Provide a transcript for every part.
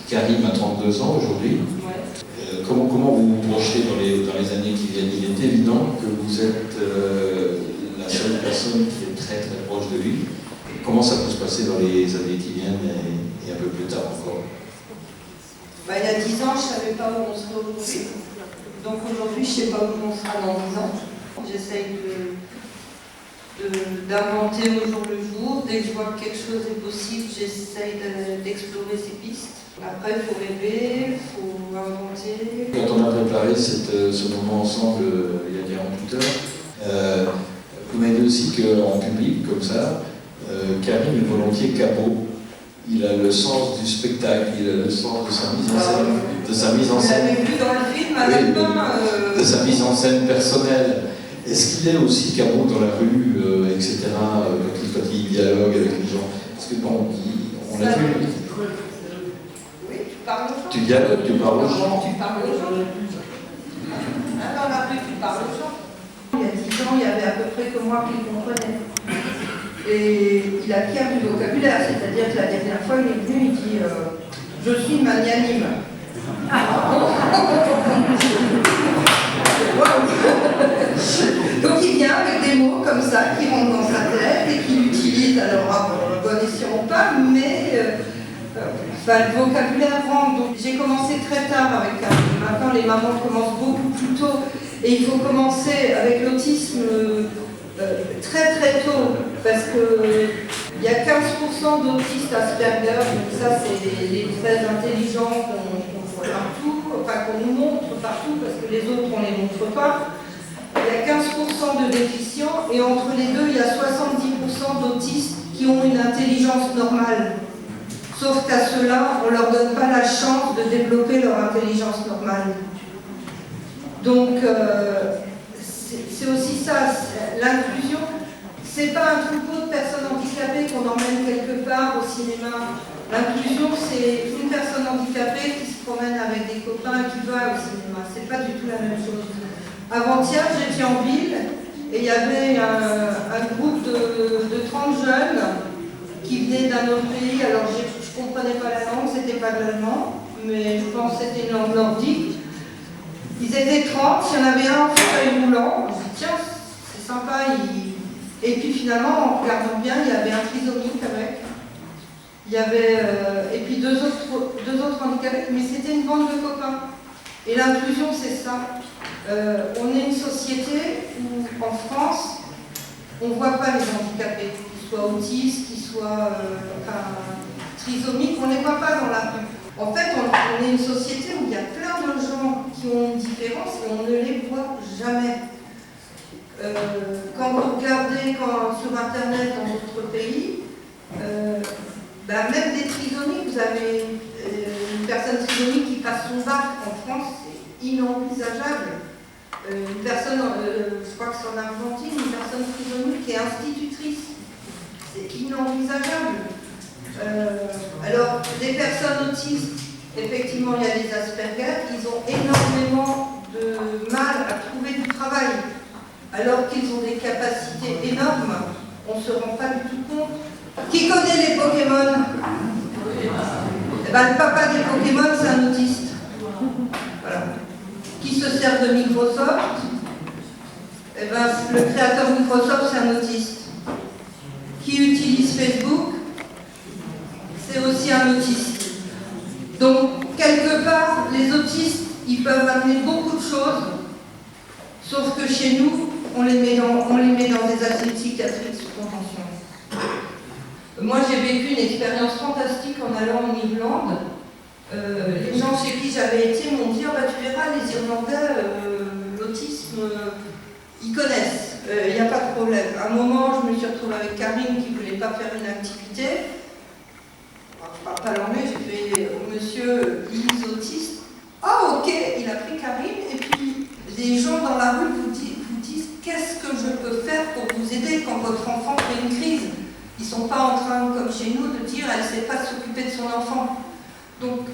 Karim a 32 ans aujourd'hui. Ouais. Comment vous vous projetez dans les années qui viennent? Il est évident que vous êtes la seule personne qui est très très proche de lui. Comment ça peut se passer dans les années qui viennent et un peu plus tard encore? Il y a 10 ans, je ne savais pas où on serait aujourd'hui. Donc aujourd'hui, je ne sais pas où on sera dans 10 ans. J'essaye d'inventer au jour le jour. Dès que je vois que quelque chose est possible, j'essaye d'explorer ces pistes. Après, il faut rêver, il faut inventer. Quand on a préparé ce moment ensemble il y a 48 heures, vous m'avez dit aussi qu'en public, comme ça, Karim est volontiers capot. Il a le sens du spectacle, il a le sens de sa mise en scène. De sa mise en scène. Vous l'avez vu dans le film, à oui, la fin. De sa mise en scène personnelle. Est-ce qu'il est aussi capot dans la rue, etc., quand il dialogue avec les gens? Parce que bon, on l'a vu. Oui, tu parles aux gens. Tu dialogues, tu parles aux gens. Tu parles aux gens. Dans la rue, tu parles aux gens. Il y a 10 ans, il y avait à peu près que moi qui le comprenais. Et il acquiert du vocabulaire, c'est-à-dire que la dernière fois, il est venu, il dit je suis magnanime. Donc il vient avec des mots comme ça qui rentrent dans sa tête et qu'il utilise, alors bon escient ou pas, mais le vocabulaire rentre. Donc j'ai commencé très tard avec Karim. Maintenant les mamans commencent beaucoup plus tôt et il faut commencer avec l'autisme très très tôt parce qu'il y a 15% d'autistes Asperger, donc ça c'est les très intelligents qu'on voit partout, enfin qu'on nous montre partout parce que les autres on ne les montre pas. Il y a 15% de déficients et entre les deux il y a 70% d'autistes qui ont une intelligence normale. Sauf qu'à ceux-là, on ne leur donne pas la chance de développer leur intelligence normale. Donc c'est aussi ça, l'inclusion. C'est pas un troupeau de personnes handicapées qu'on emmène quelque part au cinéma. L'inclusion, c'est une personne handicapée qui se promène avec des copains et qui va au cinéma. C'est pas du tout la même chose. Avant-hier, j'étais en ville et il y avait un groupe de 30 jeunes qui venaient d'un autre pays. Alors je ne comprenais pas la langue, c'était pas de l'allemand, mais je pense que c'était une langue nordique. Ils étaient 30, il y en avait un en fauteuil roulant. Je me dis tiens, c'est sympa. Et puis finalement, en regardant bien, il y avait un trisomique avec. Il y avait, et puis deux autres handicapés, mais c'était une bande de copains. Et l'inclusion, c'est ça. On est une société où, en France, on ne voit pas les handicapés, qu'ils soient autistes, qu'ils soient trisomiques, on ne les voit pas dans la rue. En fait, on est une société où il y a plein de gens qui ont une différence et on ne les voit jamais. Quand vous regardez sur Internet dans d'autres pays, même des trisomiques, vous avez une personne trisomique qui passe son bac en France, c'est inenvisageable. Une personne, je crois que c'est en Argentine, une personne trisomique qui est institutrice, c'est inenvisageable. Alors, les personnes autistes, effectivement, il y a des Asperger, ils ont énormément de mal à trouver du travail, alors qu'ils ont des capacités énormes. On ne se rend pas du tout compte. Qui connaît les Pokémon? Le papa des Pokémon, c'est un autiste. Voilà. Qui se sert de Microsoft? Le créateur de Microsoft, c'est un autiste. Qui utilise Facebook? C'est aussi un autiste. Donc, quelque part, les autistes, ils peuvent amener beaucoup de choses, sauf que chez nous, on les met dans des asiles psychiatriques sous convention. Moi, j'ai vécu une expérience fantastique en allant en Irlande. Les gens chez qui j'avais été m'ont dit tu verras, les Irlandais, l'autisme, ils connaissent, il n'y a pas de problème. À un moment, je me suis retrouvée avec Karim qui ne voulait pas faire une activité. Je ne parle pas l'anglais, j'ai fait monsieur, il est autiste. Ah, ok, il a pris Karim, et puis les gens dans la rue vous disent qu'est-ce que je peux faire pour vous aider quand votre enfant fait une crise. Ils ne sont pas en train, comme chez nous, de dire elle ne sait pas s'occuper de son enfant. Donc,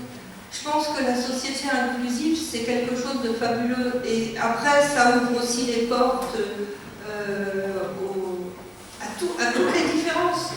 je pense que la société inclusive, c'est quelque chose de fabuleux. Et après, ça ouvre aussi les portes à toutes les différences.